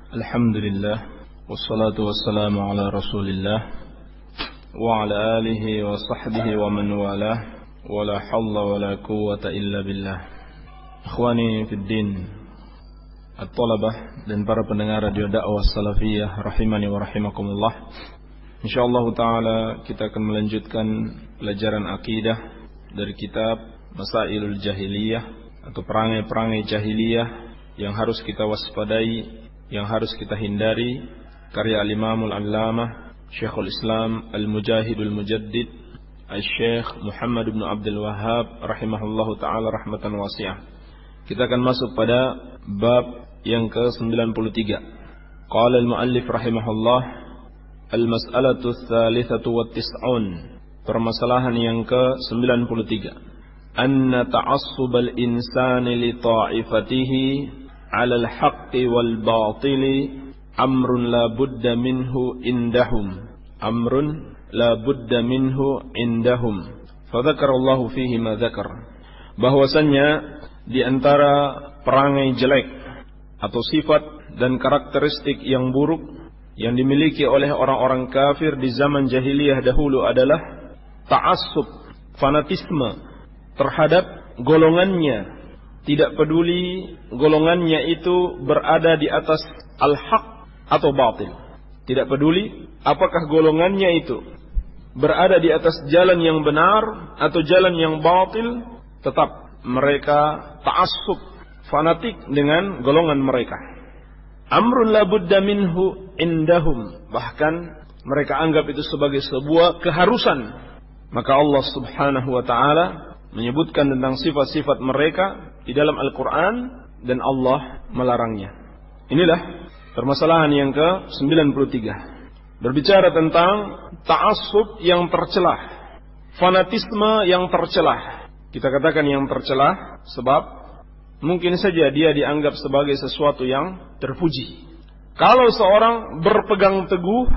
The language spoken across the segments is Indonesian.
Alhamdulillah, wassalatu wassalamu ala rasulillah wa ala alihi wa sahbihi wa man walah, wa la hawla wa la quwwata illa billah. Ikhwani fid din, at-talabah dan para pendengar radio dakwah salafiyah rahimani wa rahimakumullah. Insyaallah ta'ala kita akan melanjutkan pelajaran akidah dari kitab Masailul Jahiliyah atau perangai-perangai jahiliyah yang harus kita waspadai, yang harus kita hindari, karya al-Imamul Allamah Syekhul Islam Al-Mujahidul Mujaddid Al-Syekh Muhammad bin Abdul Wahhab rahimahullahu ta'ala rahmatan wasi'ah. Kita akan masuk pada bab yang ke-93. Qala al-muallif rahimahullah, al-mas'alatu ats-tsalitsatu wat-tis'un, permasalahan yang ke-93. Anna ta'assubal insani li ta'ifatihi 'ala al-haqqi wal batili amrun la budda minhu indahum. Amrun la budda minhu indahum. Fa dzakarallahu fihi ma dzakar. Bahwasannya di antara perangai jelek atau sifat dan karakteristik yang buruk yang dimiliki oleh orang-orang kafir di zaman jahiliyah dahulu adalah ta'assub, fanatisme terhadap golongannya. Tidak peduli golongannya itu berada di atas al-haq atau batil. Tidak peduli apakah golongannya itu berada di atas jalan yang benar atau jalan yang batil, tetap mereka ta'assub, fanatik dengan golongan mereka. Amrun la budda minhu indahum. Bahkan mereka anggap itu sebagai sebuah keharusan. Maka Allah subhanahu wa ta'ala menyebutkan tentang sifat-sifat mereka di dalam Al-Quran dan Allah melarangnya. Inilah permasalahan yang ke-93. Berbicara tentang ta'assub yang tercelah, fanatisme yang tercelah. Kita katakan yang tercelah sebab mungkin saja dia dianggap sebagai sesuatu yang terpuji. Kalau seorang berpegang teguh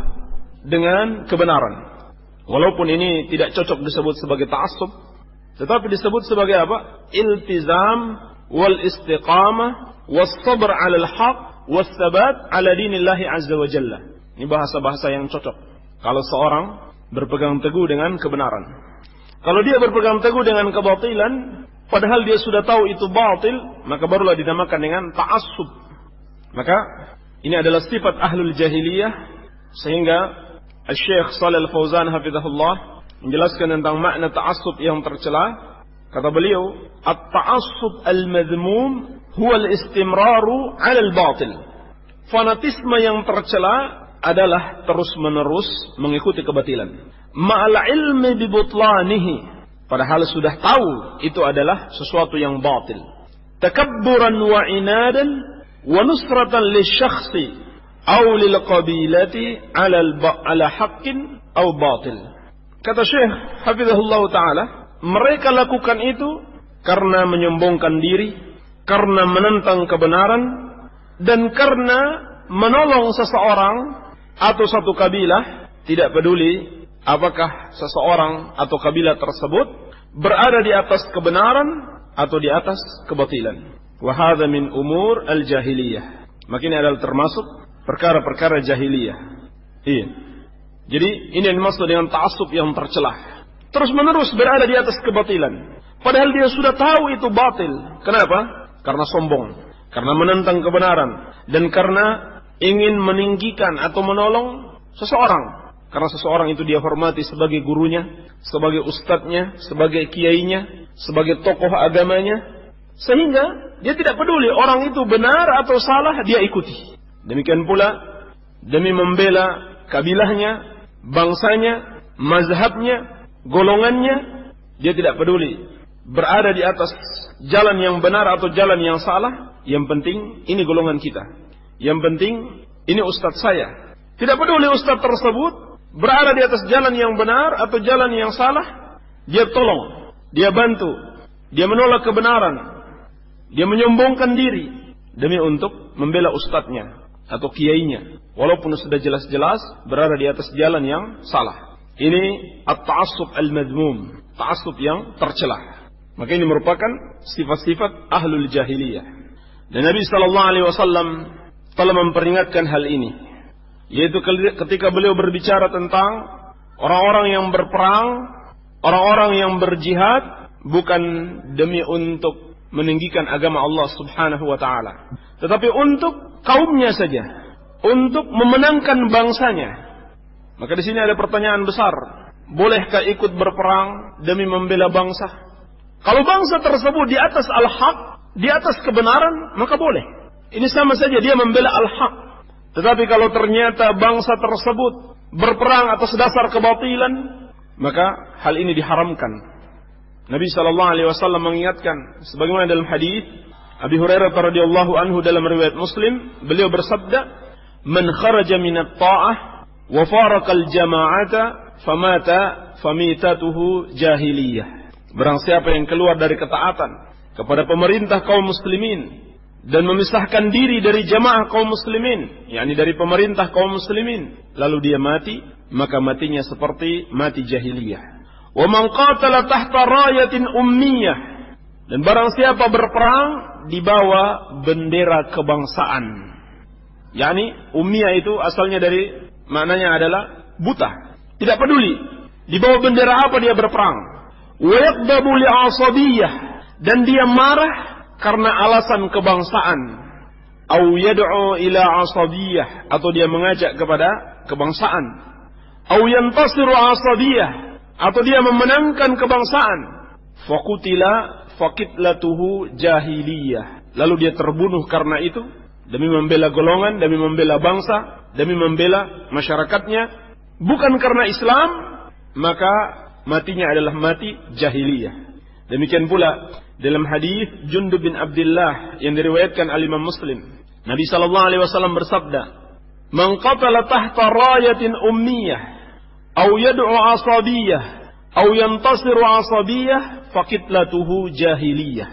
dengan kebenaran, walaupun ini tidak cocok disebut sebagai ta'assub, tetapi disebut sebagai apa? Iltizam wal istiqamah was sabr 'ala al-haq was tsabat 'ala dinillahi azza wa jalla. Ini bahasa-bahasa yang cocok kalau seorang berpegang teguh dengan kebenaran. Kalau dia berpegang teguh dengan kebatilan padahal dia sudah tahu itu batil, maka barulah dinamakan dengan ta'assub. Maka ini adalah sifat ahlul jahiliyah, sehingga Syekh Shalal Fauzan hafizahullah menjelaskan tentang makna ta'assub yang tercela. Kata beliau, at-ta'assub al-madhmum huwa al-istimraru 'ala al-batil. Fanatisme yang tercela adalah terus-menerus mengikuti kebatilan. Ma'al ilmi bi butlanihi, padahal sudah tahu itu adalah sesuatu yang batil. Takabburan wa inadan wa nusratan lisyakhsi aw lil qabilati 'ala haqqin aw batil. Kata Syekh hafizahullah ta'ala, mereka lakukan itu karena menyombongkan diri, karena menentang kebenaran, dan karena menolong seseorang atau satu kabilah. Tidak peduli apakah seseorang atau kabilah tersebut berada di atas kebenaran atau di atas kebatilan. Wa hadza min umur al-jahiliyah. Maka ini adalah termasuk perkara-perkara jahiliyah. Iya. Jadi ini yang dimaksud dengan ta'assub yang tercelah. Terus menerus berada di atas kebatilan. Padahal dia sudah tahu itu batil. Kenapa? Karena sombong. Karena menentang kebenaran. Dan karena ingin meninggikan atau menolong seseorang. Karena seseorang itu dia hormati sebagai gurunya, sebagai ustadznya, sebagai kiainya, sebagai tokoh agamanya. Sehingga dia tidak peduli orang itu benar atau salah, dia ikuti. Demikian pula demi membela kabilahnya, bangsanya, mazhabnya, golongannya, dia tidak peduli berada di atas jalan yang benar atau jalan yang salah. Yang penting ini golongan kita, yang penting ini ustadz saya. Tidak peduli ustadz tersebut berada di atas jalan yang benar atau jalan yang salah, dia tolong, dia bantu, dia menolak kebenaran, dia menyombongkan diri demi untuk membela ustadznya atau kiainya, walaupun sudah jelas-jelas berada di atas jalan yang salah. Ini at-ta'assub al-madhmum, ta'assub yang tercelah. Maka ini merupakan sifat-sifat ahlul jahiliyah. Dan Nabi sallallahu alaihi wasallam telah memperingatkan hal ini, yaitu ketika beliau berbicara tentang orang-orang yang berperang, orang-orang yang berjihad bukan demi untuk meninggikan agama Allah Subhanahu wa taala, tetapi untuk kaumnya saja, untuk memenangkan bangsanya. Maka di sini ada pertanyaan besar, bolehkah ikut berperang demi membela bangsa? Kalau bangsa tersebut di atas al-haq, di atas kebenaran, maka boleh. Ini sama saja dia membela al-haq. Tetapi kalau ternyata bangsa tersebut berperang atas dasar kebatilan, maka hal ini diharamkan. Nabi SAW mengingatkan, sebagaimana dalam hadis Abi Hurairah radhiyallahu anhu dalam riwayat Muslim, beliau bersabda, "Man kharaja minat ta'ah wa faraqal jama'ata famata famitatuhu jahiliyah." Barang siapa yang keluar dari ketaatan kepada pemerintah kaum muslimin dan memisahkan diri dari jamaah kaum muslimin, yakni dari pemerintah kaum muslimin, lalu dia mati, maka matinya seperti mati jahiliyah. Wa man qatala tahta rayatin ummiyah, dan barang siapa berperang di bawah bendera kebangsaan, yakni ummiyah itu asalnya dari maknanya adalah buta, tidak peduli di bawah bendera apa dia berperang. Wa yaqdabu li'asabiyah, dan dia marah karena alasan kebangsaan. Au yad'u ila asabiyah, atau dia mengajak kepada kebangsaan. Au yantasiru asabiyah, atau dia memenangkan kebangsaan. Faqutila faqitlatuhu jahiliyah, lalu dia terbunuh karena itu, demi membela golongan, demi membela bangsa, demi membela masyarakatnya, bukan karena Islam, maka matinya adalah mati jahiliyah. Demikian pula dalam hadis Jundub bin Abdullah yang diriwayatkan oleh Imam Muslim, Nabi SAW bersabda, "Man qatala tahta rayatin ummiyah, aw yad'u asabiyah, aw yantasiru asabiyah, faqitlatuhu jahiliyah."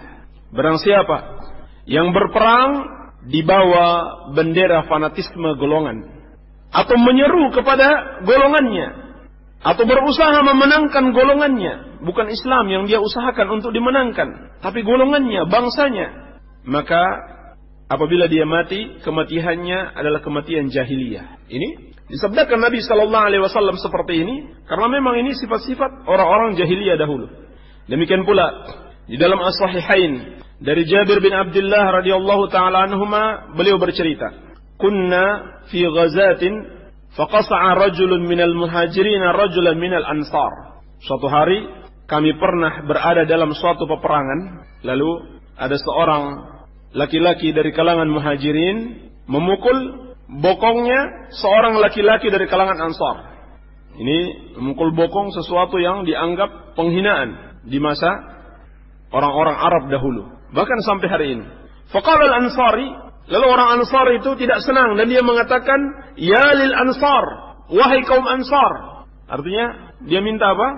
Barang siapa yang berperang di bawah bendera fanatisme golongan, atau menyeru kepada golongannya, atau berusaha memenangkan golongannya, bukan Islam yang dia usahakan untuk dimenangkan, tapi golongannya, bangsanya, maka apabila dia mati, kematiannya adalah kematian jahiliyah. Ini disabdakan Nabi SAW seperti ini, karena memang ini sifat-sifat orang-orang jahiliyah dahulu. Demikian pula di dalam As-Sahihain dari Jabir bin Abdullah radhiyallahu taala anhuma, beliau bercerita, "Kunna fi ghazatin faqasa'a rajulun minal muhajirin rajulan minal ansar." Suatu hari kami pernah berada dalam suatu peperangan, lalu ada seorang laki-laki dari kalangan muhajirin memukul bokongnya seorang laki-laki dari kalangan ansar. Ini memukul bokong sesuatu yang dianggap penghinaan di masa orang-orang Arab dahulu, bahkan sampai hari ini. Faqala al-ansari, lalu orang Ansar itu tidak senang dan dia mengatakan, "Ya lil Ansar, wahai kaum Ansar." Artinya dia minta apa?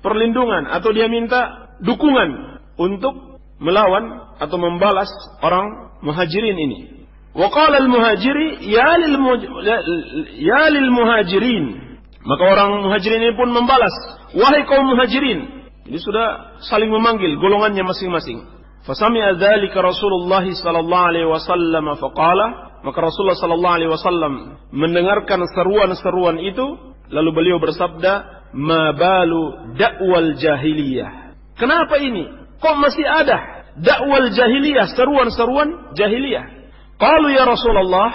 Perlindungan, atau dia minta dukungan untuk melawan atau membalas orang Muhajirin ini. Wa qala al-muhajiri ya lil muhajirin. Maka orang Muhajirin ini pun membalas, "Wahai kaum Muhajirin." Ini sudah saling memanggil golongannya masing-masing. Fasami'a dzalika Rasulullah sallallahu alaihi wasallam faqala, maka Rasulullah sallallahu alaihi wasallam mendengarkan seruan-seruan itu, lalu beliau bersabda, "Ma balu da'wal jahiliyah." Kenapa ini? Kok masih ada da'wal jahiliyah, seruan-seruan jahiliyah? Qalu ya Rasulullah,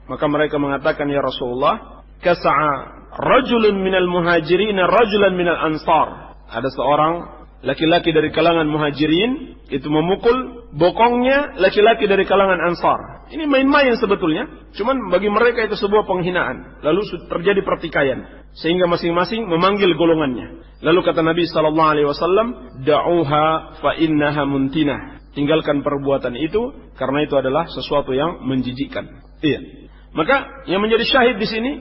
maka mereka mengatakan, "Ya Rasulullah, kasa'a rajulun minal muhajirin rajulan minal ansar." Ada seorang laki-laki dari kalangan muhajirin itu memukul bokongnya laki-laki dari kalangan ansar. Ini main-main sebetulnya, cuman bagi mereka itu sebuah penghinaan. Lalu terjadi pertikaian sehingga masing-masing memanggil golongannya. Lalu kata Nabi SAW, "Da'uha fa innaha muntinah." Tinggalkan perbuatan itu karena itu adalah sesuatu yang menjijikkan. Iya. Maka yang menjadi syahid di sini,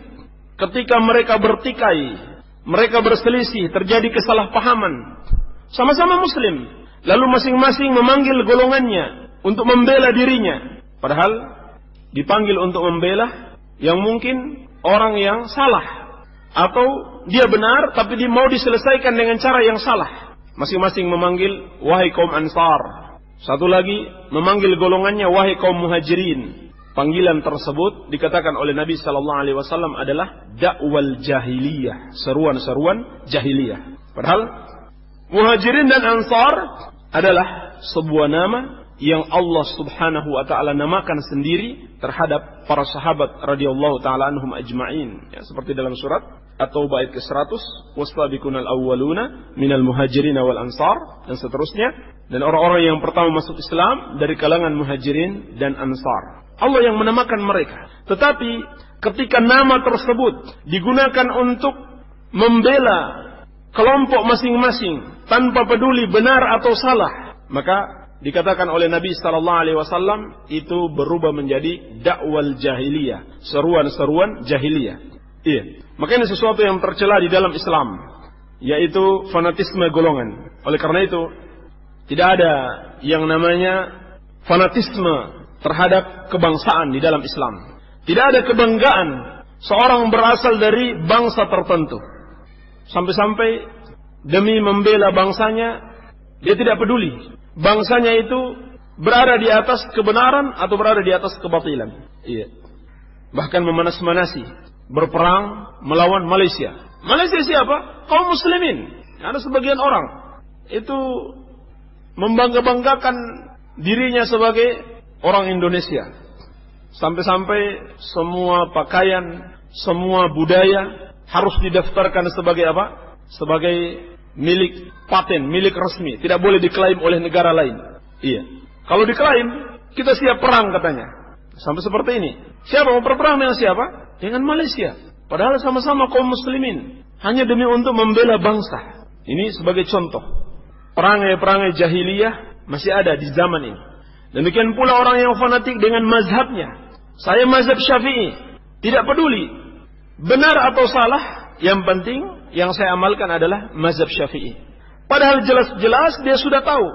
ketika mereka bertikai, mereka berselisih, terjadi kesalahpahaman, sama-sama muslim, lalu masing-masing memanggil golongannya untuk membela dirinya, padahal dipanggil untuk membela yang mungkin orang yang salah, atau dia benar tapi dia mau diselesaikan dengan cara yang salah. Masing-masing memanggil, "Wahai kaum Ansar." Satu lagi memanggil golongannya, "Wahai kaum Muhajirin." panggilan tersebut dikatakan oleh Nabi sallallahu alaihi wasallam adalah dakwal jahiliyah, seruan-seruan jahiliyah. Padahal Muhajirin dan Ansar adalah sebuah nama yang Allah Subhanahu wa taala namakan sendiri terhadap para sahabat radhiyallahu taala anhum ajma'in. Ya, seperti dalam surat At-Taubah ayat ke-100, "Was-sabiqunal awwaluna minal muhajirin wal ansar" dan seterusnya. Dan orang-orang yang pertama masuk Islam dari kalangan Muhajirin dan Ansar. Allah yang menamakan mereka. Tetapi ketika nama tersebut digunakan untuk membela kelompok masing-masing tanpa peduli benar atau salah, maka dikatakan oleh Nabi sallallahu alaihi wasallam itu berubah menjadi dakwal jahiliyah, seruan-seruan jahiliyah. Iya. Maka ini sesuatu yang tercela di dalam Islam, yaitu fanatisme golongan. Oleh karena itu, tidak ada yang namanya fanatisme terhadap kebangsaan di dalam Islam. Tidak ada kebanggaan seorang berasal dari bangsa tertentu. Sampai-sampai demi membela bangsanya, dia tidak peduli bangsanya itu berada di atas kebenaran atau berada di atas kebatilan. Iya. Bahkan memanas-manasi, berperang melawan Malaysia. Malaysia siapa? Kaum muslimin. Ada sebagian orang itu membangga-banggakan dirinya sebagai orang Indonesia. Sampai-sampai semua pakaian, semua budaya harus didaftarkan sebagai apa? Sebagai milik paten, milik resmi, tidak boleh diklaim oleh negara lain. Iya. Kalau diklaim, kita siap perang katanya. Sampai seperti ini. Siapa mau berperang dengan siapa? Dengan Malaysia. Padahal sama-sama kaum muslimin, hanya demi untuk membela bangsa. Ini sebagai contoh. Perangai-perangai jahiliyah masih ada di zaman ini. Demikian pula orang yang fanatik dengan mazhabnya. Saya mazhab Syafi'i, tidak peduli benar atau salah, yang penting yang saya amalkan adalah mazhab Syafi'i. Padahal jelas-jelas dia sudah tahu.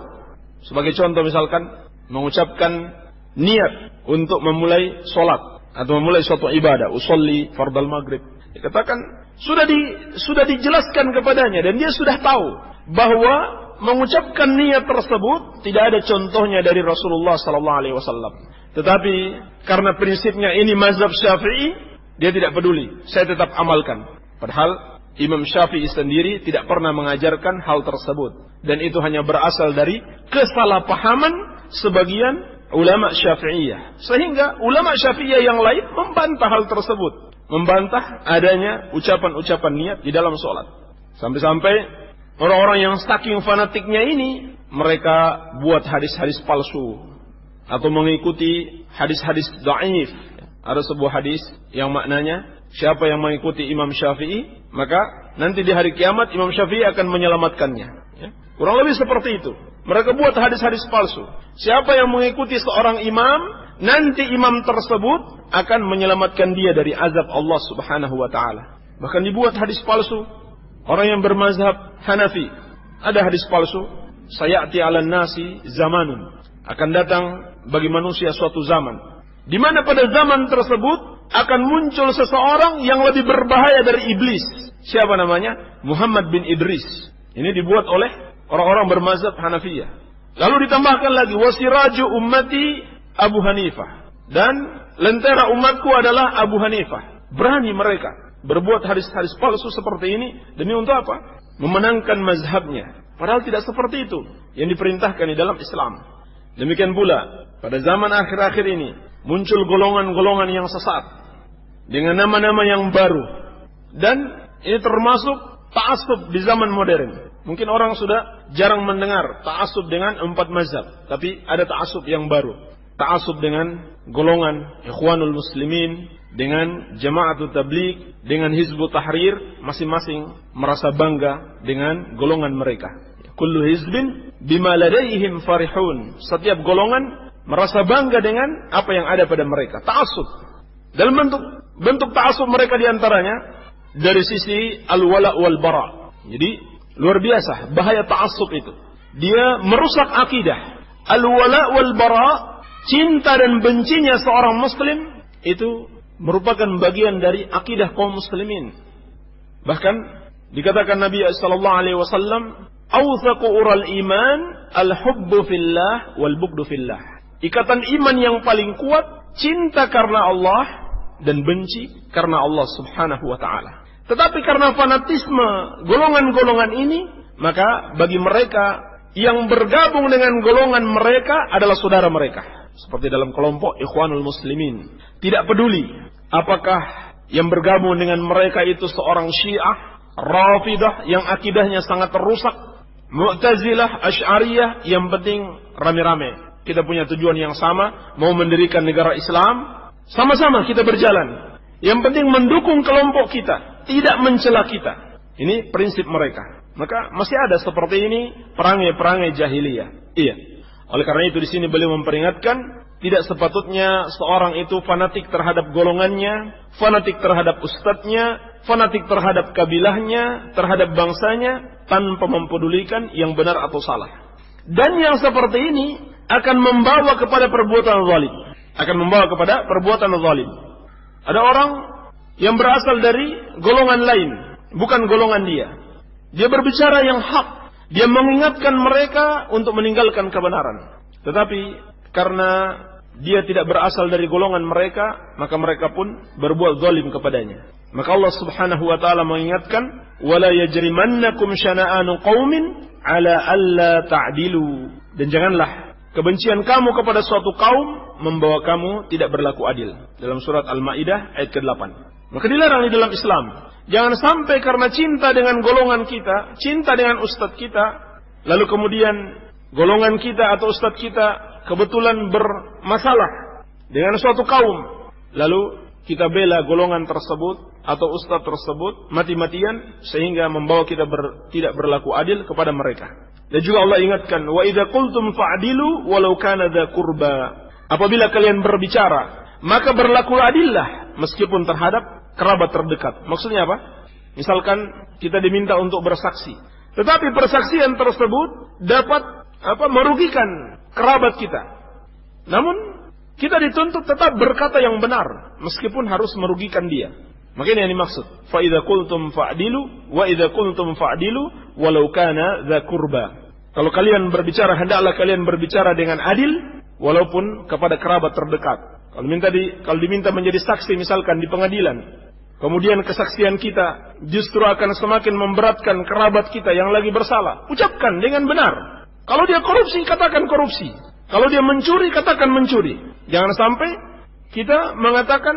Sebagai contoh misalkan mengucapkan niat untuk memulai sholat atau memulai suatu ibadah, usolli fardal maghrib. Dikatakan sudah dijelaskan kepadanya dan dia sudah tahu bahwa mengucapkan niat tersebut tidak ada contohnya dari Rasulullah sallallahu alaihi wasallam. Tetapi karena prinsipnya ini mazhab Syafi'i, dia tidak peduli, saya tetap amalkan. Padahal Imam Syafi'i sendiri tidak pernah mengajarkan hal tersebut. Dan itu hanya berasal dari kesalahpahaman sebagian ulama Syafi'iyah. Sehingga ulama Syafi'iyah yang lain membantah hal tersebut. Membantah adanya ucapan-ucapan niat di dalam sholat. Sampai-sampai orang-orang yang saking fanatiknya ini, mereka buat hadis-hadis palsu. Atau mengikuti hadis-hadis dhaif. Ada sebuah hadis yang maknanya, siapa yang mengikuti Imam Syafi'i, maka nanti di hari kiamat Imam Syafi'i akan menyelamatkannya. Ya. Kurang lebih seperti itu. Mereka buat hadis-hadis palsu. Siapa yang mengikuti seorang imam, nanti imam tersebut akan menyelamatkan dia dari azab Allah Subhanahu wa taala. Bahkan dibuat hadis palsu. Orang yang bermazhab Hanafi, ada hadis palsu, sayati 'alan nasi zamanun. Akan datang bagi manusia suatu zaman, di mana pada zaman tersebut akan muncul seseorang yang lebih berbahaya dari iblis. Siapa namanya? Muhammad bin Idris. Ini dibuat oleh orang-orang bermazhab Hanafiyah. Lalu ditambahkan lagi, wasiraju ummati Abu Hanifah. Dan lentera umatku adalah Abu Hanifah. Berani mereka berbuat hadis-hadis palsu seperti ini. Demi untuk apa? Memenangkan mazhabnya. Padahal tidak seperti itu yang diperintahkan di dalam Islam. Demikian pula pada zaman akhir-akhir ini muncul golongan-golongan yang sesat dengan nama-nama yang baru. Dan ini termasuk ta'assub di zaman modern. Mungkin orang sudah jarang mendengar ta'assub dengan 4 mazhab, tapi ada ta'assub yang baru. Ta'assub dengan golongan Ikhwanul Muslimin, dengan Jama'atul Tabligh, dengan Hizbut Tahrir, masing-masing merasa bangga dengan golongan mereka. Kullu hizbin bima ladaihim farihun. Setiap golongan merasa bangga dengan apa yang ada pada mereka. Ta'assub. Dalam bentuk ta'assub mereka diantaranya dari sisi al-wala wal bara. Jadi luar biasa bahaya ta'assub itu. Dia merusak akidah. Al-wala wal bara, cinta dan bencinya seorang muslim itu merupakan bagian dari akidah kaum muslimin. Bahkan dikatakan Nabi sallallahu alaihi wasallam, "Awthaqu ural iman al-hubbu fillah wal bughdu fillah." Ikatan iman yang paling kuat, cinta karena Allah dan benci karena Allah Subhanahu wa taala. Tetapi karena fanatisme golongan-golongan ini, maka bagi mereka yang bergabung dengan golongan mereka adalah saudara mereka. Seperti dalam kelompok Ikhwanul Muslimin. Tidak peduli apakah yang bergabung dengan mereka itu seorang Syiah, Rafidah yang akidahnya sangat rusak, Mu'tazilah, Asy'ariyah, yang penting rame-rame. Kita punya tujuan yang sama, mau mendirikan negara Islam, sama-sama kita berjalan. Yang penting mendukung kelompok kita, tidak mencela kita. Ini prinsip mereka. Maka masih ada seperti ini perangai-perangai jahiliyah. Iya. Oleh karena itu di sini beliau memperingatkan, tidak sepatutnya seorang itu fanatik terhadap golongannya, fanatik terhadap ustadznya, fanatik terhadap kabilahnya, terhadap bangsanya, tanpa mempedulikan yang benar atau salah. Dan yang seperti ini akan membawa kepada perbuatan zalim. Akan membawa kepada perbuatan zalim. Ada orang yang berasal dari golongan lain, bukan golongan dia. Dia berbicara yang hak. Dia mengingatkan mereka untuk meninggalkan kebenaran. Tetapi karena dia tidak berasal dari golongan mereka, maka mereka pun berbuat zalim kepadanya. Maka Allah Subhanahu wa taala mengingatkan, "Wala yajrimannakum syana'anu qaumin 'ala alla ta'dilu." Dan janganlah kebencian kamu kepada suatu kaum membawa kamu tidak berlaku adil. Dalam surat Al-Maidah ayat ke-8. Maka dilarang di dalam Islam. Jangan sampai karena cinta dengan golongan kita, cinta dengan ustadz kita, lalu kemudian golongan kita atau ustadz kita kebetulan bermasalah dengan suatu kaum, lalu kita bela golongan tersebut atau ustadz tersebut mati-matian sehingga membawa kita tidak berlaku adil kepada mereka. Dan juga Allah ingatkan, wa idza qultum fa'dilu walau kana dza qurba. Apabila kalian berbicara, maka berlaku adillah meskipun terhadap kerabat terdekat. Maksudnya apa? Misalkan kita diminta untuk bersaksi, tetapi persaksian tersebut dapat merugikan kerabat kita. Namun kita dituntut tetap berkata yang benar meskipun harus merugikan dia. Makanya yang dimaksud, fa idza qultum fa'dilu wa idza qultum fa'dilu walau kana dza qurba. Kalau kalian berbicara, hendaklah kalian berbicara dengan adil walaupun kepada kerabat terdekat. Kalau diminta menjadi saksi misalkan di pengadilan, kemudian kesaksian kita justru akan semakin memberatkan kerabat kita yang lagi bersalah, ucapkan dengan benar. Kalau dia korupsi, katakan korupsi. Kalau dia mencuri, katakan mencuri. Jangan sampai kita mengatakan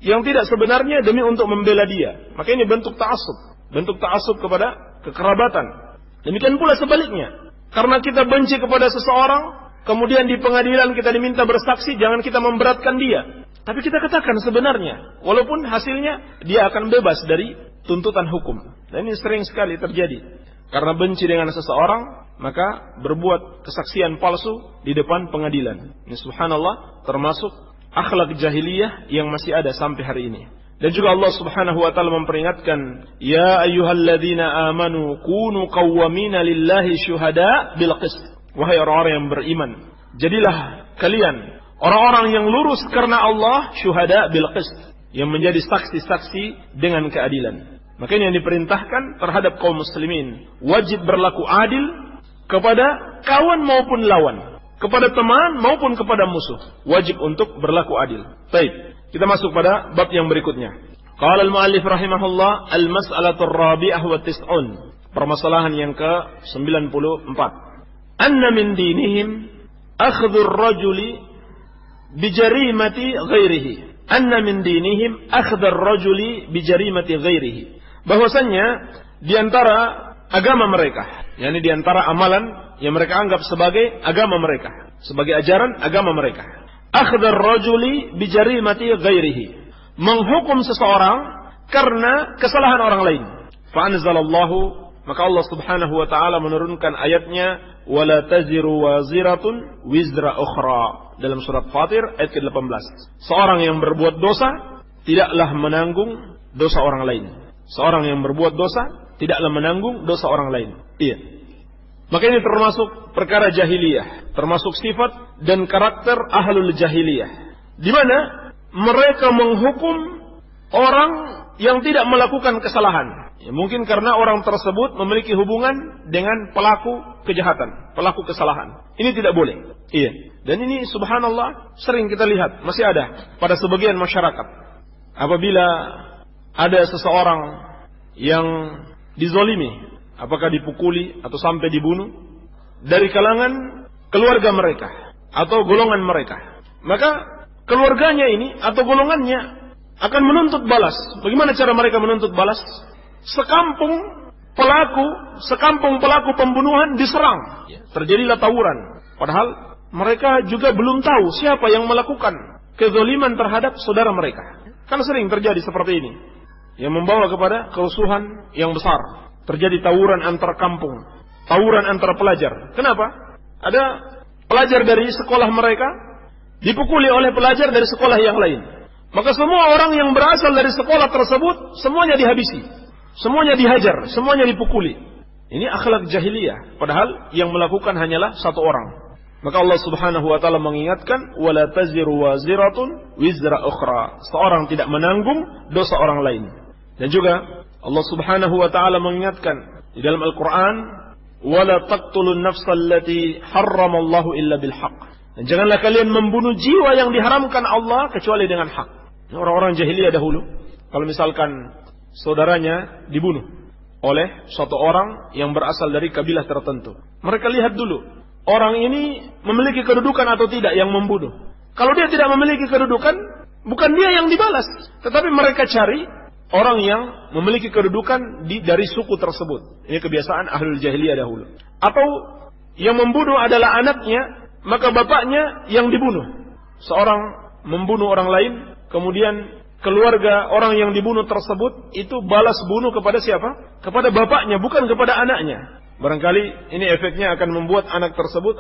yang tidak sebenarnya demi untuk membela dia. Maka ini bentuk ta'assub. Bentuk ta'assub kepada kekerabatan. Demikian pula sebaliknya. Karena kita benci kepada seseorang, kemudian di pengadilan kita diminta bersaksi, jangan kita memberatkan dia. Tapi kita katakan sebenarnya, walaupun hasilnya dia akan bebas dari tuntutan hukum. Dan ini sering sekali terjadi. Karena benci dengan seseorang, maka berbuat kesaksian palsu di depan pengadilan. Ini subhanallah termasuk akhlak jahiliyah yang masih ada sampai hari ini. Dan juga Allah Subhanahu wa taala memperingatkan, ya ayyuhalladzina amanu kunu qawwamina lillahi syuhada bil qist. Wahai orang-orang yang beriman, jadilah kalian orang-orang yang lurus karena Allah, syuhada bil qist, yang menjadi saksi-saksi dengan keadilan. Makanya yang diperintahkan terhadap kaum muslimin, wajib berlaku adil kepada kawan maupun lawan, kepada teman maupun kepada musuh. Wajib untuk berlaku adil. Baik, kita masuk pada bab yang berikutnya. Qala al-mu'allif rahimahullah, al-mas'alatur rabi'ah wa tis'un. Permasalahan yang ke-94. Anna min dinihim akhdhur rajuli bijarimati ghairihi. Anna min dinihim akhdhur rajuli bijarimati ghairihi. Bahwasannya di antara agama mereka, yakni di antara amalan yang mereka anggap sebagai agama mereka, sebagai ajaran agama mereka, akhdhar rajuli bijarimati ghairihi, menghukum seseorang karena kesalahan orang lain. Fa anzalallahu, maka Allah Subhanahu wa taala menurunkan ayatnya, wala taziru waziratun wizra ukhra, dalam surat Fatir ayat ke-18. Seorang yang berbuat dosa tidaklah menanggung dosa orang lain. Seorang yang berbuat dosa tidaklah menanggung dosa orang lain. Iya. Maka ini termasuk perkara jahiliyah, termasuk sifat dan karakter ahlul jahiliyah, di mana mereka menghukum orang yang tidak melakukan kesalahan. Ya, mungkin karena orang tersebut memiliki hubungan dengan pelaku kejahatan, pelaku kesalahan. Ini tidak boleh. Iya. Dan ini subhanallah sering kita lihat, masih ada pada sebagian masyarakat. Apabila ada seseorang yang dizolimi, apakah dipukuli atau sampai dibunuh, dari kalangan keluarga mereka atau golongan mereka, maka keluarganya ini atau golongannya akan menuntut balas. Bagaimana cara mereka menuntut balas? Sekampung pelaku pembunuhan diserang. Terjadilah tawuran. Padahal mereka juga belum tahu siapa yang melakukan kezaliman terhadap saudara mereka. Kan sering terjadi seperti ini, yang membawa kepada kerusuhan yang besar. Terjadi tawuran antar kampung, tawuran antar pelajar. Kenapa? Ada pelajar dari sekolah mereka dipukuli oleh pelajar dari sekolah yang lain. Maka semua orang yang berasal dari sekolah tersebut semuanya dihabisi. Semuanya dihajar, semuanya dipukuli. Ini akhlak jahiliyah. Padahal yang melakukan hanyalah satu orang. Maka Allah subhanahu wa ta'ala mengingatkan, وَلَا تَزِرُ وَازِرَةٌ وِزْرَ أُخْرَى. Seorang tidak menanggung dosa orang lain. Dan juga Allah subhanahu wa ta'ala mengingatkan di dalam Al-Quran, وَلَا تَقْتُلُوا النَّفْسَ الَّتِي حَرَّمَ اللَّهُ إِلَّا بِالْحَقِّ. Dan janganlah kalian membunuh jiwa yang diharamkan Allah kecuali dengan hak. Orang-orang jahiliyah dahulu, kalau misalkan saudaranya dibunuh oleh suatu orang yang berasal dari kabilah tertentu, mereka lihat dulu, orang ini memiliki kedudukan atau tidak yang membunuh. Kalau dia tidak memiliki kedudukan, bukan dia yang dibalas, tetapi mereka cari orang yang memiliki kedudukan dari suku tersebut. Ini kebiasaan ahlul jahiliyah dahulu. Atau yang membunuh adalah anaknya, maka bapaknya yang dibunuh. Seorang membunuh orang lain, kemudian keluarga orang yang dibunuh tersebut itu balas bunuh kepada siapa? Kepada bapaknya, bukan kepada anaknya. Barangkali ini efeknya akan membuat anak tersebut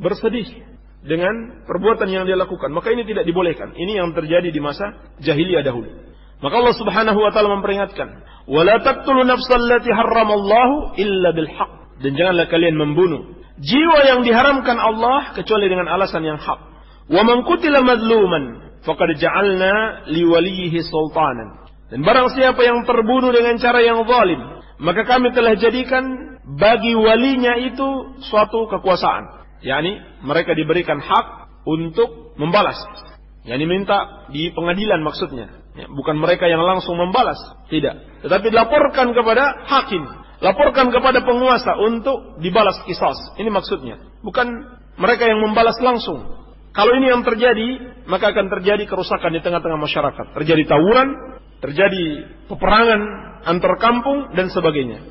bersedih dengan perbuatan yang dia lakukan. Maka ini tidak dibolehkan. Ini yang terjadi di masa jahiliyah dahulu. Maka Allah subhanahu wa ta'ala memperingatkan, وَلَا تَقْتُلُوا نَفْسَ الَّتِي حَرَّمَ اللَّهُ إِلَّا بِالْحَقِّ. Dan janganlah kalian membunuh jiwa yang diharamkan Allah kecuali dengan alasan yang hak. وَمَنْ قُتِلَ مَظْلُومًا فَقَدْ جَعَلْنَا لِوَلِيِّهِ سُلْطَانًا. Dan barang siapa yang terbunuh dengan cara yang zalim, maka kami telah jadikan bagi walinya itu suatu kekuasaan. yakni mereka diberikan hak untuk membalas. yakni minta di pengadilan maksudnya. Bukan mereka yang langsung membalas, tidak. Tetapi dilaporkan kepada hakim, laporkan kepada penguasa untuk dibalas qisas. Ini maksudnya. Bukan mereka yang membalas langsung. Kalau ini yang terjadi, maka akan terjadi kerusakan di tengah-tengah masyarakat. Terjadi tawuran, terjadi peperangan antar kampung dan sebagainya.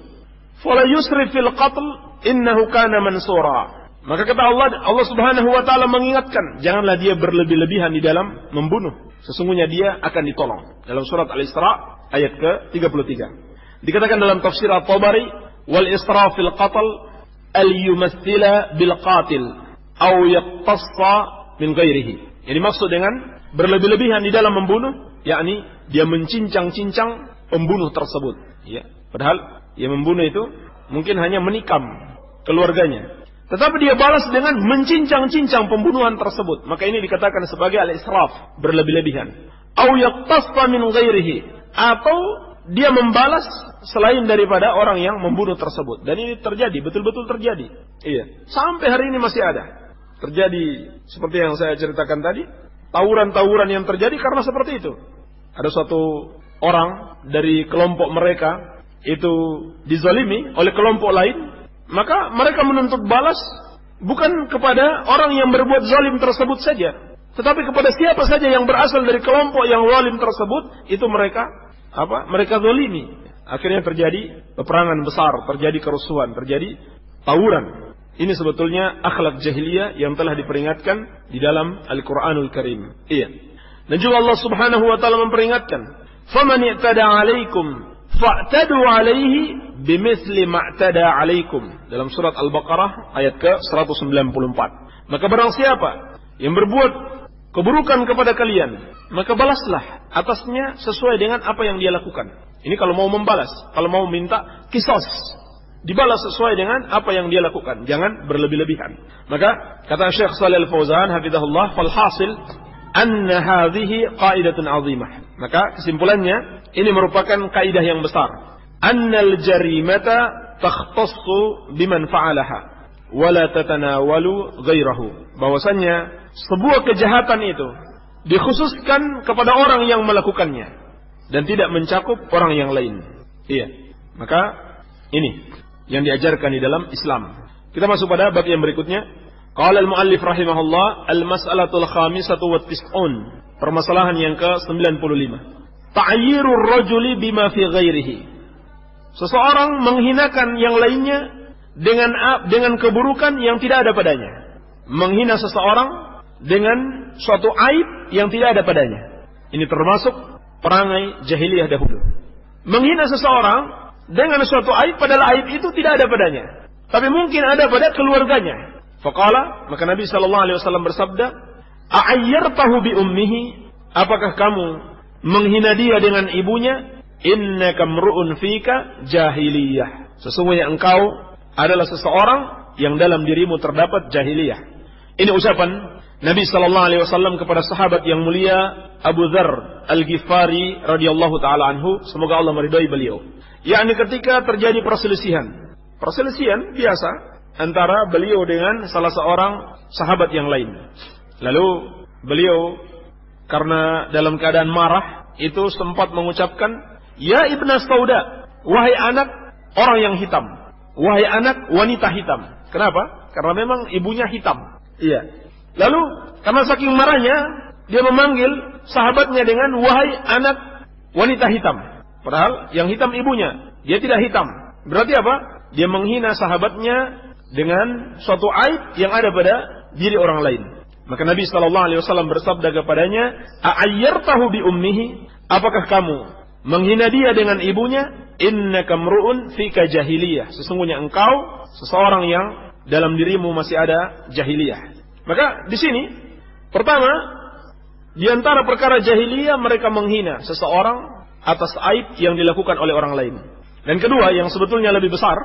Fala yusrif fil qatl innahu kana mansura. Maka kata Allah Subhanahu wa taala mengingatkan, janganlah dia berlebih-lebihan di dalam membunuh. Sesungguhnya dia akan ditolong. Dalam surat Al-Isra ayat ke-33. Dikatakan dalam tafsir At-Tabari, wal israf fil qatl al yumathila bil qatil aw yaqtassa min ghairihi. Ini maksud dengan berlebih-lebihan di dalam membunuh, yakni dia mencincang-cincang pembunuh tersebut. Ya, padahal yang membunuh itu mungkin hanya menikam keluarganya. Tetapi dia balas dengan mencincang-cincang pembunuhan tersebut. Maka ini dikatakan sebagai al-israf, berlebih-lebihan. Au yaqtassa min ghairihi, atau dia membalas selain daripada orang yang membunuh tersebut. Dan ini terjadi, betul-betul terjadi. Iya, sampai hari ini masih ada. Terjadi seperti yang saya ceritakan tadi, tawuran-tawuran yang terjadi karena seperti itu. Ada suatu orang dari kelompok mereka itu dizalimi oleh kelompok lain. Maka mereka menuntut balas bukan kepada orang yang berbuat zalim tersebut saja, tetapi kepada siapa saja yang berasal dari kelompok yang zalim tersebut, itu mereka zalimi. Akhirnya terjadi peperangan besar, terjadi kerusuhan, terjadi tawuran. Ini sebetulnya akhlak jahiliyah yang telah diperingatkan di dalam Al-Qur'anul Karim. Iya. Dan juga Allah Subhanahu wa taala memperingatkan, "Faman i'tada 'alaikum fa'tadu 'alaihi bimithli ma'tada 'alaikum." Dalam surat Al-Baqarah ayat ke-194. Maka barang siapa yang berbuat keburukan kepada kalian, maka balaslah atasnya sesuai dengan apa yang dia lakukan. Ini kalau mau membalas, kalau mau minta qisas, dibalas sesuai dengan apa yang dia lakukan, jangan berlebih-lebihan. Maka kata Syekh Shalih Al-Fauzan hafizahullah, fal hasil anna hadhihi qaidatun 'azimah. Maka kesimpulannya ini merupakan kaidah yang besar. Annal jarimata takhtassu biman fa'alaha wa la tatanawalu ghairahu. Bahwasanya sebuah kejahatan itu dikhususkan kepada orang yang melakukannya dan tidak mencakup orang yang lain. Iya. Maka ini yang diajarkan di dalam Islam. Kita masuk pada bab yang berikutnya. Qala al-muallif rahimahullah, al-mas'alatul khamisatu wa tis'un. Permasalahan yang ke-95. Ta'yirur rajuli bima fi ghairihi. Seseorang menghinakan yang lainnya dengan keburukan yang tidak ada padanya. Menghina seseorang dengan suatu aib yang tidak ada padanya. Ini termasuk perangai jahiliyah dahulu. Menghina seseorang dengan suatu aib padahal aib itu tidak ada padanya, tapi mungkin ada pada keluarganya. Faqala, maka Nabi sallallahu alaihi wasallam bersabda, "A'ayyartahu bi ummihi?" Apakah kamu menghina dia dengan ibunya? Innaka mru'un fika jahiliyah. Sesungguhnya engkau adalah seseorang yang dalam dirimu terdapat jahiliyah. Ini ucapan Nabi sallallahu alaihi wasallam kepada sahabat yang mulia Abu Dzar Al-Ghifari radhiyallahu taala anhu, semoga Allah meridhai beliau. Yakni ketika terjadi perselisihan biasa antara beliau dengan salah seorang sahabat yang lain. Lalu beliau karena dalam keadaan marah itu sempat mengucapkan, "Ya Ibna Sauda, wahai anak orang yang hitam, wahai anak wanita hitam." Kenapa? Karena memang ibunya hitam. Iya. Lalu karena saking marahnya dia memanggil sahabatnya dengan wahai anak wanita hitam. Padahal yang hitam ibunya, dia tidak hitam. Berarti apa? Dia menghina sahabatnya dengan suatu aib yang ada pada diri orang lain. Maka Nabi SAW bersabda kepadanya, "A'ayyartahu bi ummihi?" Apakah kamu menghina dia dengan ibunya? Innaka mru'un fika jahiliyah. Sesungguhnya engkau seseorang yang dalam dirimu masih ada jahiliyah. Maka di sini pertama, di antara perkara jahiliyah mereka menghina seseorang atas aib yang dilakukan oleh orang lain. Dan kedua, yang sebetulnya lebih besar,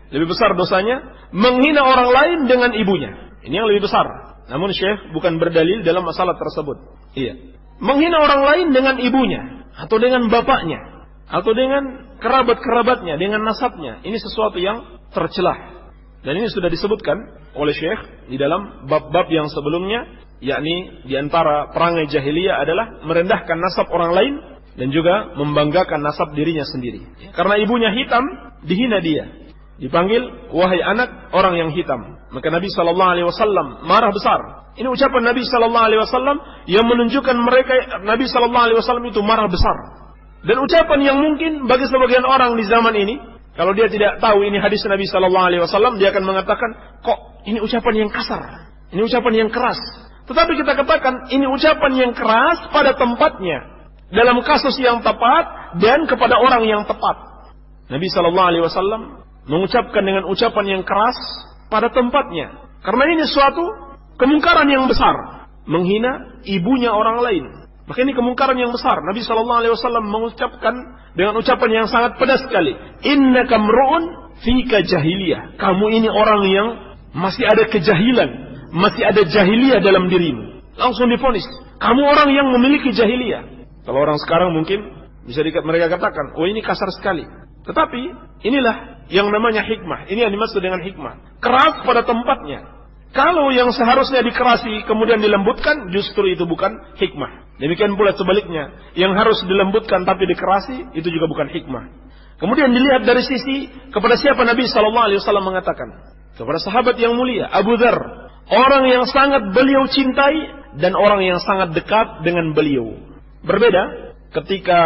lebih besar dosanya, menghina orang lain dengan ibunya. Ini yang lebih besar. Namun Syekh bukan berdalil dalam masalah tersebut. Iya. Menghina orang lain dengan ibunya, atau dengan bapaknya, atau dengan kerabat-kerabatnya, dengan nasabnya. Ini sesuatu yang tercelah. Dan ini sudah disebutkan oleh Syekh di dalam bab-bab yang sebelumnya, yakni di antara perangai jahiliyah adalah merendahkan nasab orang lain dan juga membanggakan nasab dirinya sendiri. Karena ibunya hitam, dihina dia. Dipanggil, wahai anak orang yang hitam. Maka Nabi SAW marah besar. Ini ucapan Nabi SAW yang menunjukkan Nabi SAW itu marah besar. Dan ucapan yang mungkin bagi sebagian orang di zaman ini, kalau dia tidak tahu ini hadis Nabi SAW, dia akan mengatakan, kok ini ucapan yang kasar, ini ucapan yang keras. Tetapi kita katakan, ini ucapan yang keras pada tempatnya, dalam kasus yang tepat dan kepada orang yang tepat. Nabi SAW mengucapkan dengan ucapan yang keras pada tempatnya. Karena ini suatu kemungkaran yang besar, menghina ibunya orang lain. Maka ini kemungkaran yang besar. Nabi SAW mengucapkan dengan ucapan yang sangat pedas sekali. Innaka mru'un fika jahiliyah. Kamu ini orang yang masih ada kejahilan, masih ada jahiliyah dalam dirimu. Langsung divonis, kamu orang yang memiliki jahiliyah. Kalau orang sekarang mungkin bisa mereka katakan, oh ini kasar sekali. Tetapi inilah yang namanya hikmah. Ini yang dimaksud dengan hikmah. Keras pada tempatnya. Kalau yang seharusnya dikerasi kemudian dilembutkan, justru itu bukan hikmah. Demikian pula sebaliknya, yang harus dilembutkan tapi dikerasi, itu juga bukan hikmah. Kemudian dilihat dari sisi kepada siapa Nabi SAW mengatakan. Kepada sahabat yang mulia, Abu Dzar. Orang yang sangat beliau cintai dan orang yang sangat dekat dengan beliau. Berbeda ketika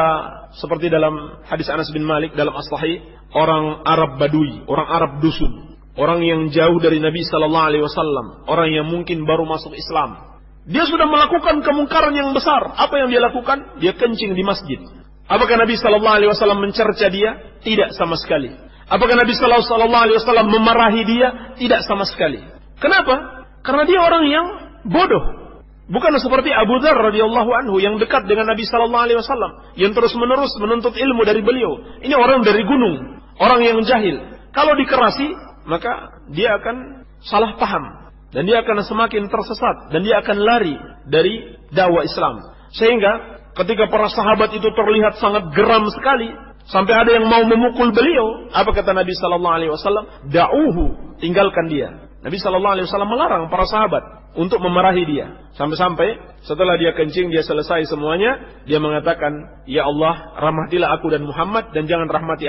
seperti dalam hadis Anas bin Malik dalam As-Sahih, orang Arab Badui, orang Arab dusun, orang yang jauh dari Nabi sallallahu alaihi wasallam, orang yang mungkin baru masuk Islam. Dia sudah melakukan kemungkaran yang besar. Apa yang dia lakukan? Dia kencing di masjid. Apakah Nabi sallallahu alaihi wasallam mencerca dia? Tidak sama sekali. Apakah Nabi sallallahu alaihi wasallam memarahi dia? Tidak sama sekali. Kenapa? Karena dia orang yang bodoh. Bukan seperti Abu Dzar radhiyallahu anhu yang dekat dengan Nabi sallallahu alaihi wasallam, yang terus-menerus menuntut ilmu dari beliau. Ini orang dari gunung, orang yang jahil. Kalau dikerasi, maka dia akan salah paham dan dia akan semakin tersesat dan dia akan lari dari dakwah Islam. Sehingga ketika para sahabat itu terlihat sangat geram sekali, sampai ada yang mau memukul beliau, apa kata Nabi sallallahu alaihi wasallam? Da'uhu, tinggalkan dia. Nabi sallallahu alaihi wasallam melarang para sahabat untuk memarahi dia. Sampai-sampai setelah dia kencing, dia selesai semuanya, dia mengatakan, "Ya Allah, rahmatilah aku dan Muhammad dan jangan rahmati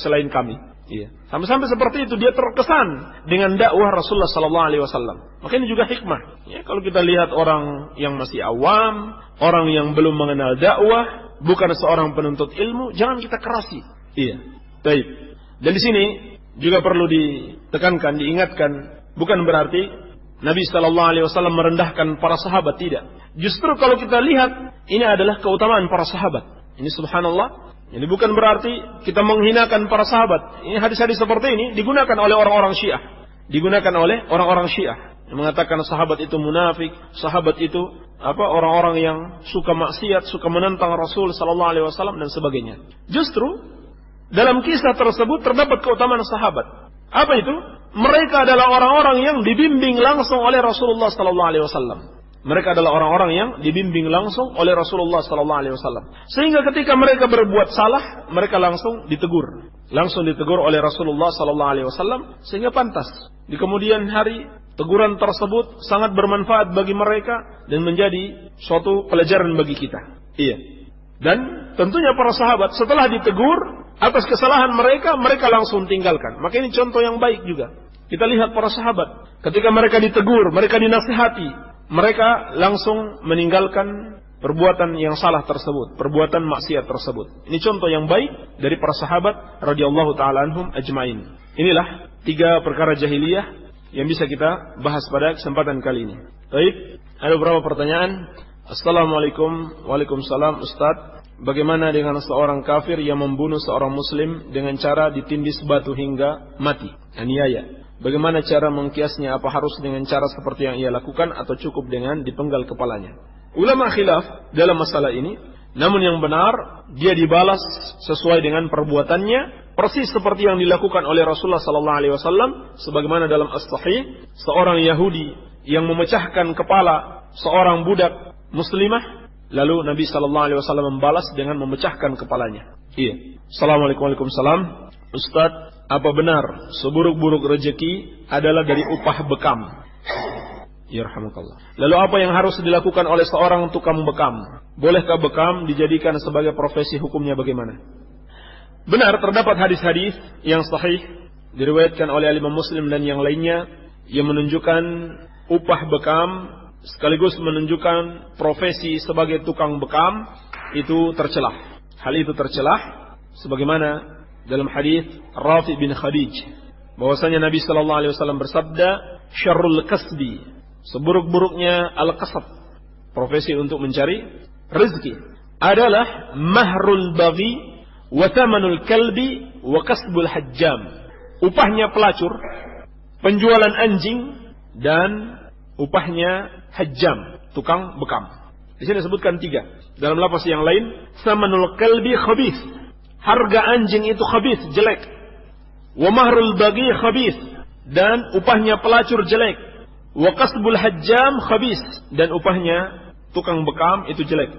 selain kami." Iya. Sampai-sampai seperti itu dia terkesan dengan dakwah Rasulullah sallallahu alaihi wasallam. Maka ini juga hikmah. Ya, kalau kita lihat orang yang masih awam, orang yang belum mengenal dakwah, bukan seorang penuntut ilmu, jangan kita kerasi. Iya. Baik. Dan di sini juga perlu ditekankan, diingatkan, bukan berarti Nabi sallallahu alaihi wasallam merendahkan para sahabat, tidak. Justru kalau kita lihat, ini adalah keutamaan para sahabat. Ini subhanallah. Ini bukan berarti kita menghinakan para sahabat. Ini hadis-hadis seperti ini digunakan oleh orang-orang Syiah. Digunakan oleh orang-orang Syiah yang mengatakan sahabat itu munafik, sahabat itu orang-orang yang suka maksiat, suka menentang Rasul sallallahu alaihi wasallam dan sebagainya. Justru dalam kisah tersebut terdapat keutamaan sahabat. Apa itu? Mereka adalah orang-orang yang dibimbing langsung oleh Rasulullah sallallahu alaihi wasallam. Mereka adalah orang-orang yang dibimbing langsung oleh Rasulullah sallallahu alaihi wasallam. Sehingga ketika mereka berbuat salah, mereka langsung ditegur. Langsung ditegur oleh Rasulullah sallallahu alaihi wasallam sehingga pantas. Di kemudian hari, teguran tersebut sangat bermanfaat bagi mereka dan menjadi suatu pelajaran bagi kita. Iya. Dan tentunya para sahabat setelah ditegur atas kesalahan mereka, mereka langsung tinggalkan. Maka ini contoh yang baik juga. Kita lihat para sahabat, ketika mereka ditegur, mereka dinasihati, mereka langsung meninggalkan perbuatan yang salah tersebut, perbuatan maksiat tersebut. Ini contoh yang baik dari para sahabat radhiyallahu taala anhum ajmain. Inilah 3 perkara jahiliyah yang bisa kita bahas pada kesempatan kali ini. Baik, ada beberapa pertanyaan. Assalamualaikum. Waalaikumsalam. Ustaz, bagaimana dengan seorang kafir yang membunuh seorang muslim dengan cara ditindis batu hingga mati, aniaya? Bagaimana cara mengkiasnya? Apa harus dengan cara seperti yang ia lakukan atau cukup dengan dipenggal kepalanya? Ulama khilaf dalam masalah ini. Namun yang benar, dia dibalas sesuai dengan perbuatannya, persis seperti yang dilakukan oleh Rasulullah sallallahu alaihi wasallam, sebagaimana dalam As-Sahih, seorang Yahudi yang memecahkan kepala seorang budak muslimah, lalu Nabi sallallahu alaihi wasallam membalas dengan memecahkan kepalanya. Iya. Assalamualaikum warahmatullahi wabarakatuh. Ustaz, apa benar seburuk-buruk rezeki adalah dari upah bekam? Yarhamukallah. Lalu apa yang harus dilakukan oleh seorang tukang bekam? Bolehkah bekam dijadikan sebagai profesi, hukumnya bagaimana? Benar, terdapat hadis-hadis yang sahih diriwayatkan oleh Imam Muslim dan yang lainnya yang menunjukkan upah bekam sekaligus menunjukkan profesi sebagai tukang bekam itu tercelah. Hal itu tercelah sebagaimana dalam hadis Rafi bin Khadij, bahwasanya Nabi sallallahu alaihi wasallam bersabda, "Syarrul kasbi", seburuk-buruknya al-kasab, profesi untuk mencari rezeki, adalah mahrul baghi wa thamanul kalbi wa kasbul hajjam. Upahnya pelacur, penjualan anjing, dan upahnya hajjam, tukang bekam. Di sini disebutkan 3. Dalam lafaz yang lain, thamanul kalbi khabith, harga anjing itu khabith, jelek. Wa mahrul baghi khabith, dan upahnya pelacur jelek. Wa kasbul hajjam khabith, dan upahnya tukang bekam itu jelek.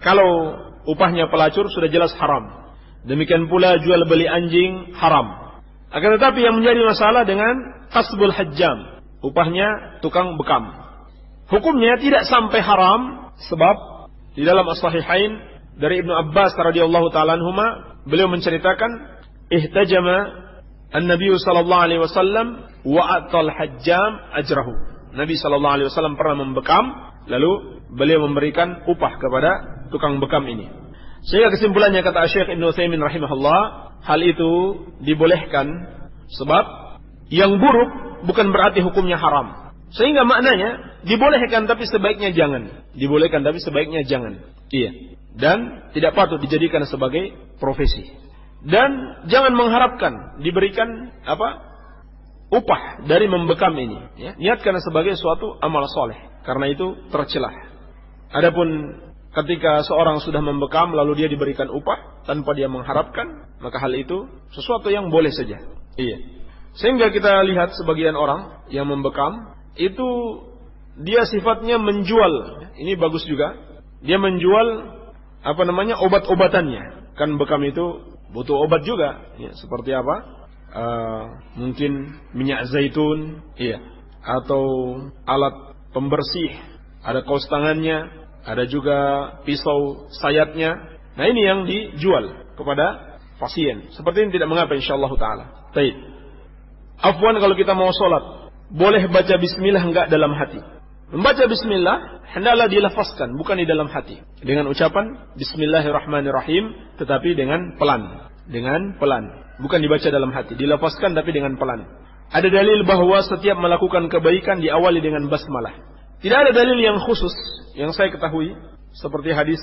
Kalau upahnya pelacur sudah jelas haram. Demikian pula jual beli anjing haram. Akan tetapi yang menjadi masalah dengan kasbul hajjam, upahnya tukang bekam. Hukumnya tidak sampai haram, sebab di dalam As-Sahihain dari Ibnu Abbas radhiyallahu taala anhuma, beliau menceritakan, ihtajama an-nabiy sallallahu alaihi wasallam wa atal hajjam ajrahu. Nabi sallallahu alaihi wasallam pernah membekam, lalu beliau memberikan upah kepada tukang bekam ini. Sehingga kesimpulannya, kata Syekh Ibnu Utsaimin rahimahullah, hal itu dibolehkan, sebab yang buruk bukan berarti hukumnya haram. Sehingga maknanya dibolehkan tapi sebaiknya jangan. Dibolehkan tapi sebaiknya jangan. Iya. Dan tidak patut dijadikan sebagai profesi. Dan jangan mengharapkan diberikan upah dari membekam ini. Ya. Niatkan sebagai suatu amal soleh. Karena itu tercelah. Adapun ketika seorang sudah membekam lalu dia diberikan upah tanpa dia mengharapkan, maka hal itu sesuatu yang boleh saja. Iya. Sehingga kita lihat sebagian orang yang membekam itu dia sifatnya menjual. Ini bagus juga. Dia menjual obat-obatannya. Kan bekam itu butuh obat juga. Ya, seperti apa? Mungkin minyak zaitun, iya, atau alat pembersih. Ada kaos tangannya, ada juga pisau sayatnya. Nah, ini yang dijual kepada pasien. Seperti ini tidak mengapa insyaallah taala. Baik. Afwan, kalau kita mau sholat, boleh baca bismillah enggak dalam hati? Membaca bismillah hendaklah dilafazkan, bukan di dalam hati. Dengan ucapan bismillahirrahmanirrahim, tetapi dengan pelan. Dengan pelan. Bukan dibaca dalam hati, dilafazkan tapi dengan pelan. Ada dalil bahwa setiap melakukan kebaikan diawali dengan basmalah. Tidak ada dalil yang khusus yang saya ketahui. Seperti hadis,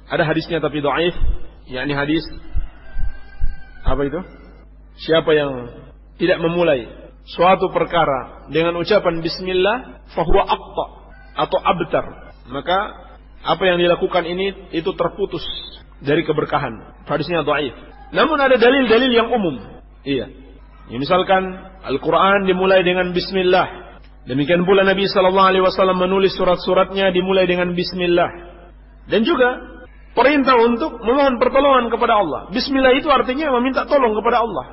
ada hadisnya tapi dhaif, yakni hadis apa itu? Siapa yang tidak memulai suatu perkara dengan ucapan bismillah fahuwa aqta atau abtar, maka apa yang dilakukan ini itu terputus dari keberkahan. Hadisnya dhaif. Namun ada dalil-dalil yang umum. Iya. Ya, misalkan Al-Qur'an dimulai dengan bismillah. Demikian pula Nabi sallallahu alaihi wasallam menulis surat-suratnya dimulai dengan bismillah. Dan juga perintah untuk memohon pertolongan kepada Allah. Bismillah itu artinya meminta tolong kepada Allah.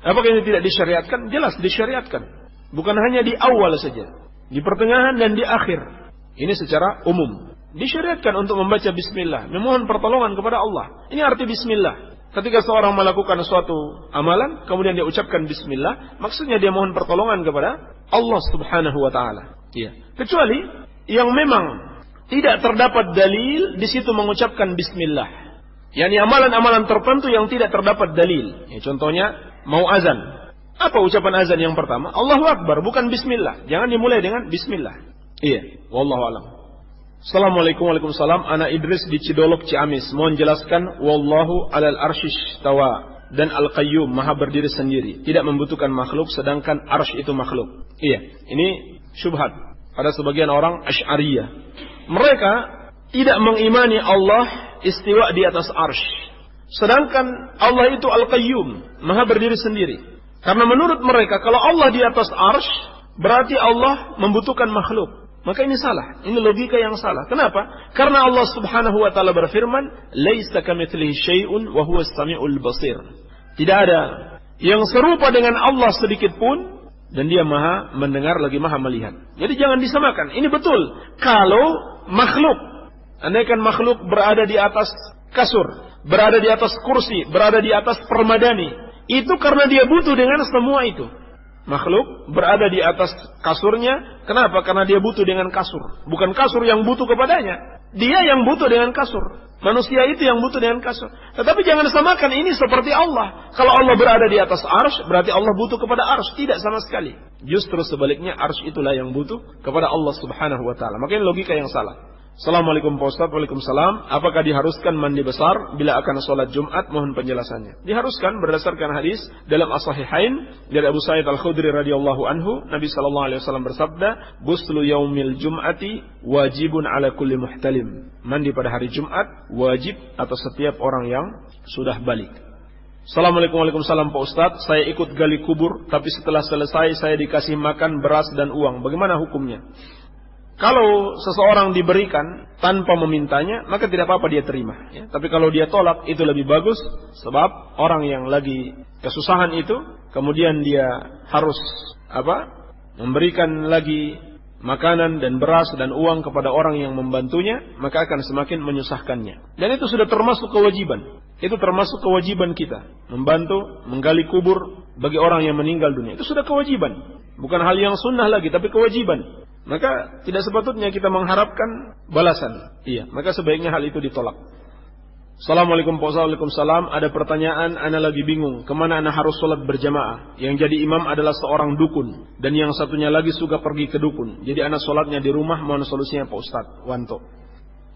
Apakah ini tidak disyariatkan? Jelas disyariatkan. Bukan hanya di awal saja, di pertengahan dan di akhir. Ini secara umum disyariatkan untuk membaca bismillah, memohon pertolongan kepada Allah. Ini arti bismillah. Ketika seorang melakukan suatu amalan, kemudian dia ucapkan bismillah, maksudnya dia mohon pertolongan kepada Allah Subhanahu wa taala. Iya. Kecuali yang memang tidak terdapat dalil di situ mengucapkan bismillah. yakni amalan-amalan tertentu yang tidak terdapat dalil. Ya, contohnya mau azan. Apa ucapan azan yang pertama? Allahu Akbar, bukan bismillah. Jangan dimulai dengan bismillah. Iya, wallahu alam. Assalamualaikum warahmatullahi wabarakatuh. Ana Idris di Cidolok, Ciamis. Mohon jelaskan wallahu alal arsyish tawa dan al-qayyum, maha berdiri sendiri, tidak membutuhkan makhluk, sedangkan arsy itu makhluk. Iya, ini syubhat pada sebagian orang Asy'ariyah. Mereka tidak mengimani Allah istiwa di atas arsy, sedangkan Allah itu al-qayyum, maha berdiri sendiri. Karena menurut mereka kalau Allah di atas arsy berarti Allah membutuhkan makhluk. Maka ini salah. Ini logika yang salah. Kenapa? Karena Allah Subhanahu wa taala berfirman, "Laisa kamitslihi syai'un wa huwas samiul basir." Tidak ada yang serupa dengan Allah sedikit pun, dan Dia Maha mendengar lagi Maha melihat. Jadi jangan disamakan. Ini betul. Kalau makhluk, andaikan makhluk berada di atas kasur, berada di atas kursi, berada di atas permadani, itu karena dia butuh dengan semua itu. Makhluk berada di atas kasurnya. Kenapa? Karena dia butuh dengan kasur. Bukan kasur yang butuh kepadanya. Dia yang butuh dengan kasur. Manusia itu yang butuh dengan kasur. Tetapi jangan samakan ini seperti Allah. Kalau Allah berada di atas arsy, berarti Allah butuh kepada arsy. Tidak sama sekali. Justru sebaliknya, arsy itulah yang butuh kepada Allah Subhanahu wa taala. Makanya logika yang salah. Assalamualaikum Pak Ustaz. Waalaikumsalam. Apakah diharuskan mandi besar bila akan sholat Jumat? Mohon penjelasannya. Diharuskan berdasarkan hadis dalam As-Sahihain dari Abu Sa'id Al-Khudri radhiyallahu anhu. Nabi SAW bersabda, "Ghuslu yaumil Jum'ati wajibun ala kulli muhtalim." Mandi pada hari Jumat wajib atas setiap orang yang sudah balik. Assalamualaikum Waalaikumsalam Pak Ustaz. Saya ikut gali kubur, tapi setelah selesai saya dikasih makan beras dan uang. Bagaimana hukumnya? Kalau seseorang diberikan tanpa memintanya, maka tidak apa-apa dia terima. Ya. Tapi kalau dia tolak, itu lebih bagus. Sebab orang yang lagi kesusahan itu, kemudian dia harus memberikan lagi makanan dan beras dan uang kepada orang yang membantunya, maka akan semakin menyusahkannya. Dan itu sudah termasuk kewajiban. Itu termasuk kewajiban kita. Membantu, menggali kubur bagi orang yang meninggal dunia. Itu sudah kewajiban. Bukan hal yang sunnah lagi, tapi kewajiban. Maka tidak sepatutnya kita mengharapkan balasan. Iya, maka sebaiknya hal itu ditolak. Assalamualaikum Pak Ustaz. Waalaikumsalam. Ada pertanyaan, ana lagi bingung kemana ana harus sholat berjamaah. Yang jadi imam adalah seorang dukun, dan yang satunya lagi suka pergi ke dukun. Jadi ana sholatnya di rumah. Mohon solusinya Pak Ustaz Wanto.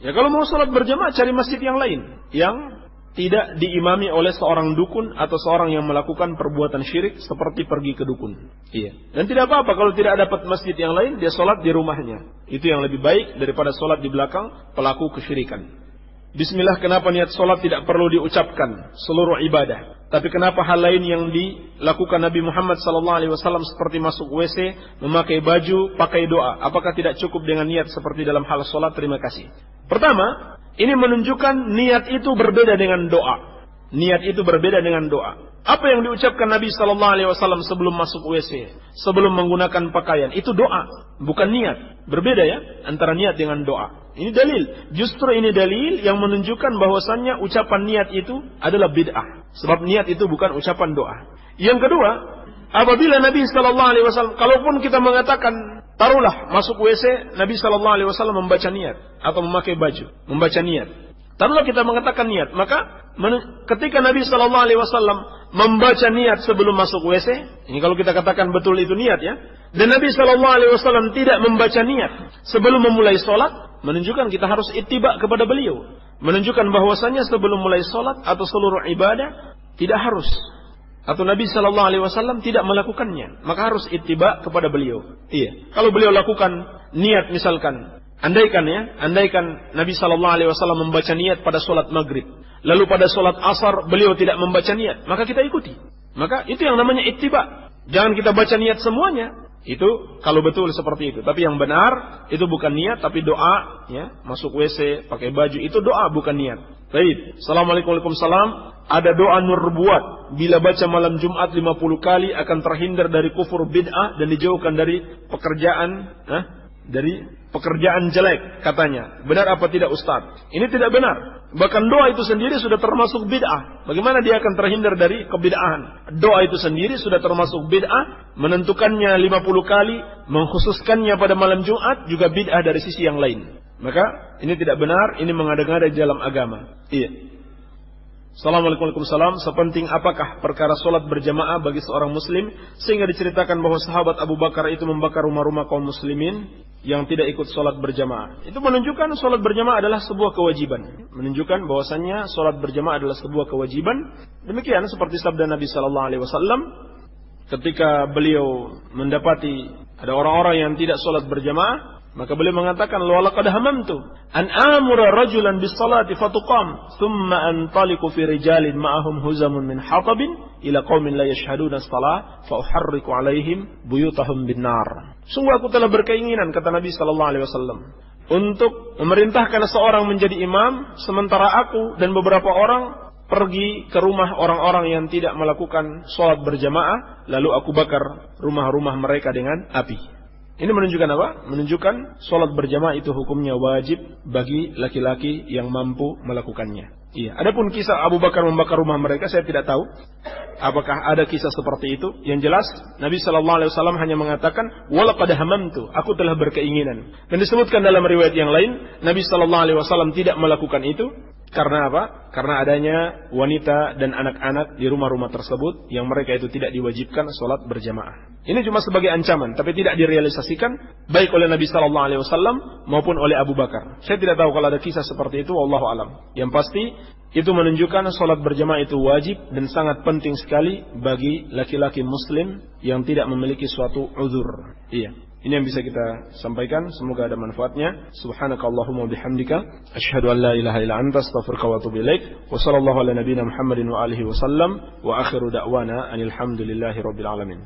Ya, kalau mau sholat berjamaah, cari masjid yang lain yang tidak diimami oleh seorang dukun atau seorang yang melakukan perbuatan syirik seperti pergi ke dukun. Iya. Dan tidak apa-apa kalau tidak dapat masjid yang lain, dia sholat di rumahnya. Itu yang lebih baik daripada sholat di belakang pelaku kesyirikan. Bismillah, kenapa niat sholat tidak perlu diucapkan seluruh ibadah? Tapi kenapa hal lain yang dilakukan Nabi Muhammad SAW seperti masuk WC, memakai baju, pakai doa? Apakah tidak cukup dengan niat seperti dalam hal sholat? Terima kasih. Pertama, ini menunjukkan niat itu berbeda dengan doa. Niat itu berbeda dengan doa. Apa yang diucapkan Nabi SAW sebelum masuk WC, sebelum menggunakan pakaian, itu doa, bukan niat. Berbeda ya antara niat dengan doa. Ini dalil. Justru ini dalil yang menunjukkan bahwasannya ucapan niat itu adalah bid'ah. Sebab niat itu bukan ucapan doa. Yang kedua, apabila Nabi SAW, kalaupun kita mengatakan, taruhlah masuk WC, Nabi SAW membaca niat atau memakai baju, membaca niat. Taruhlah kita mengatakan niat, maka ketika Nabi SAW membaca niat sebelum masuk WC, ini kalau kita katakan betul itu niat ya, dan Nabi SAW tidak membaca niat sebelum memulai sholat, menunjukkan kita harus ittiba kepada beliau. Menunjukkan bahwasannya sebelum mulai sholat atau seluruh ibadah tidak harus, atau Nabi SAW tidak melakukannya, maka harus ittiba kepada beliau. Iya. Kalau beliau lakukan niat misalkan, andaikan Nabi SAW membaca niat pada sholat maghrib, lalu pada sholat asar beliau tidak membaca niat, maka kita ikuti. Maka itu yang namanya ittiba. Jangan kita baca niat semuanya. Itu kalau betul seperti itu. Tapi yang benar itu bukan niat tapi doa ya. Masuk WC, pakai baju itu doa bukan niat. Baik. Assalamualaikum warahmatullahi wabarakatuh. Ada doa nurbuat. Bila baca malam Jumat 50 kali akan terhindar dari kufur bid'ah dan dijauhkan dari pekerjaan jelek katanya. Benar apa tidak Ustaz? Ini tidak benar. Bahkan doa itu sendiri sudah termasuk bid'ah. Bagaimana dia akan terhindar dari kebid'ahan? Doa itu sendiri sudah termasuk bid'ah. Menentukannya 50 kali, mengkhususkannya pada malam Jumat juga bid'ah dari sisi yang lain. Maka ini tidak benar, ini mengada-ngada dalam agama. Iya. Assalamualaikum warahmatullahi wabarakatuh. Sepenting apakah perkara solat berjamaah bagi seorang muslim sehingga diceritakan bahwa sahabat Abu Bakar itu membakar rumah-rumah kaum muslimin yang tidak ikut solat berjamaah. Itu menunjukkan solat berjamaah adalah sebuah kewajiban. Menunjukkan bahwasannya solat berjamaah adalah sebuah kewajiban. Demikian seperti sabda Nabi SAW ketika beliau mendapati ada orang-orang yang tidak solat berjamaah. Maka beliau mengatakan, "Laqad hamamtu an amura rajulan bis salati fatuqam, thumma antaliqu fi rijalin ma'ahum huzamun min hatabin ila qaumin la yashhaduna as-salah fa uharriqu 'alaihim buyutahum bin nar." Sungguh aku telah berkeinginan, kata Nabi sallallahu alaihi wasallam, untuk memerintahkan seorang menjadi imam sementara aku dan beberapa orang pergi ke rumah orang-orang yang tidak melakukan salat berjamaah, lalu aku bakar rumah-rumah mereka dengan api. Ini menunjukkan apa? Menunjukkan sholat berjamaah itu hukumnya wajib bagi laki-laki yang mampu melakukannya. Iya. Adapun kisah Abu Bakar membakar rumah mereka, saya tidak tahu apakah ada kisah seperti itu. Yang jelas Nabi SAW hanya mengatakan, "Walaqad hamamtu," aku telah berkeinginan. Dan disebutkan dalam riwayat yang lain, Nabi SAW tidak melakukan itu. Karena apa? Karena adanya wanita dan anak-anak di rumah-rumah tersebut yang mereka itu tidak diwajibkan sholat berjamaah. Ini cuma sebagai ancaman, tapi tidak direalisasikan baik oleh Nabi SAW maupun oleh Abu Bakar. Saya tidak tahu kalau ada kisah seperti itu, wallahu alam. Yang pasti itu menunjukkan sholat berjamaah itu wajib dan sangat penting sekali bagi laki-laki Muslim yang tidak memiliki suatu uzur. Iya. Ini yang bisa kita sampaikan, semoga ada manfaatnya. Subhanakallahumma bihamdika asyhadu an la ilaha illa anta astaghfiruka wa atubu ilaik. Wa sallallahu ala nabiyyina Muhammadin wa alihi wa sallam wa akhiru da'wana anil hamdulillahi rabbil alamin.